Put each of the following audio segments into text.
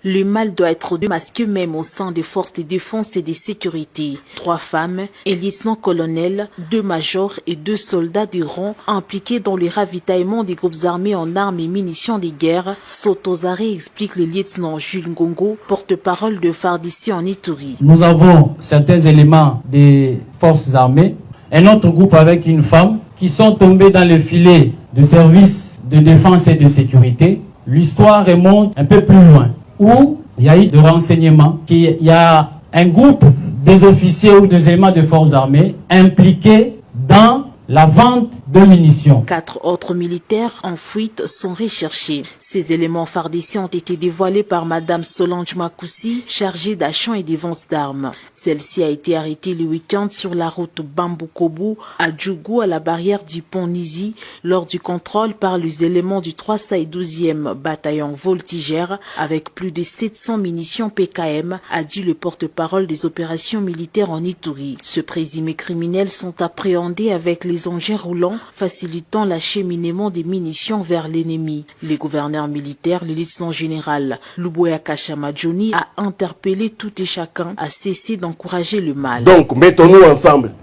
Le mal doit être démasqué même au sein des forces de défense et de sécurité. 3 femmes, un lieutenant-colonel, 2 majors et 2 soldats de rang impliqués dans le ravitaillement des groupes armés en armes et munitions de guerre sautent aux arrêts, explique le lieutenant Jules Ngongo, porte-parole de FARDC en Ituri. Nous avons certains éléments des forces armées, un autre groupe avec une femme qui sont tombés dans le filet de services de défense et de sécurité. L'histoire remonte un peu plus loin, où il y a eu des renseignements qu'il y a un groupe des officiers ou des éléments de forces armées impliqués dans la vente de munitions. 4 autres militaires en fuite sont recherchés. Ces éléments fardiciens ont été dévoilés par Madame Solange Makoussi, chargée d'achat et de vente d'armes. Celle-ci a été arrêtée le week-end sur la route Bambou-Kobo à Djougou, à la barrière du pont Nizi, lors du contrôle par les éléments du 312e bataillon voltigère avec plus de 700 munitions PKM, a dit le porte-parole des opérations militaires en Ituri. Ce présumé criminels sont appréhendés avec les engins roulants facilitant l'acheminement des munitions vers l'ennemi. Le gouverneur militaire, le lieutenant général Luboya Kashamadjoni, a interpellé tout et chacun à cesser d'encourager le mal. Donc mettons-nous ensemble,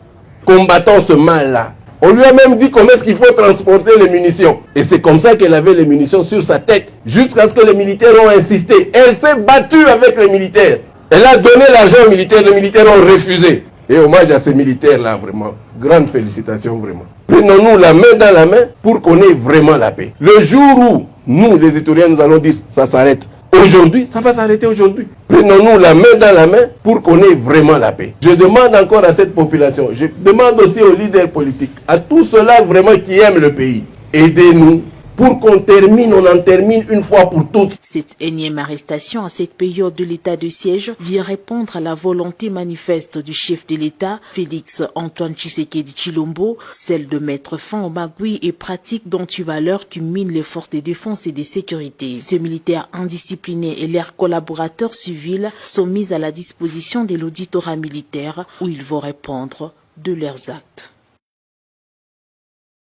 combattons ce mal-là. On lui a même dit comment est-ce qu'il faut transporter les munitions. Et c'est comme ça qu'elle avait les munitions sur sa tête, jusqu'à ce que les militaires ont insisté. Elle s'est battue avec les militaires. Elle a donné l'argent aux militaires, les militaires ont refusé. Et hommage à ces militaires-là, vraiment. Grande félicitations, vraiment. Prenons-nous la main dans la main pour qu'on ait vraiment la paix. Le jour où nous, les Ituriens, nous allons dire ça s'arrête aujourd'hui, ça va s'arrêter aujourd'hui. Prenons-nous la main dans la main pour qu'on ait vraiment la paix. Je demande encore à cette population, je demande aussi aux leaders politiques, à tous ceux-là vraiment qui aiment le pays, aidez-nous. Pour qu'on termine, on en termine une fois pour toutes. Cette énième arrestation à cette période de l'état de siège vient répondre à la volonté manifeste du chef de l'État, Félix Antoine Tshisekedi Tshilombo, celle de mettre fin aux magouilles et pratiques d'antivaleurs qui minent les forces de défense et de sécurité. Ces militaires indisciplinés et leurs collaborateurs civils sont mis à la disposition de l'auditorat militaire où ils vont répondre de leurs actes.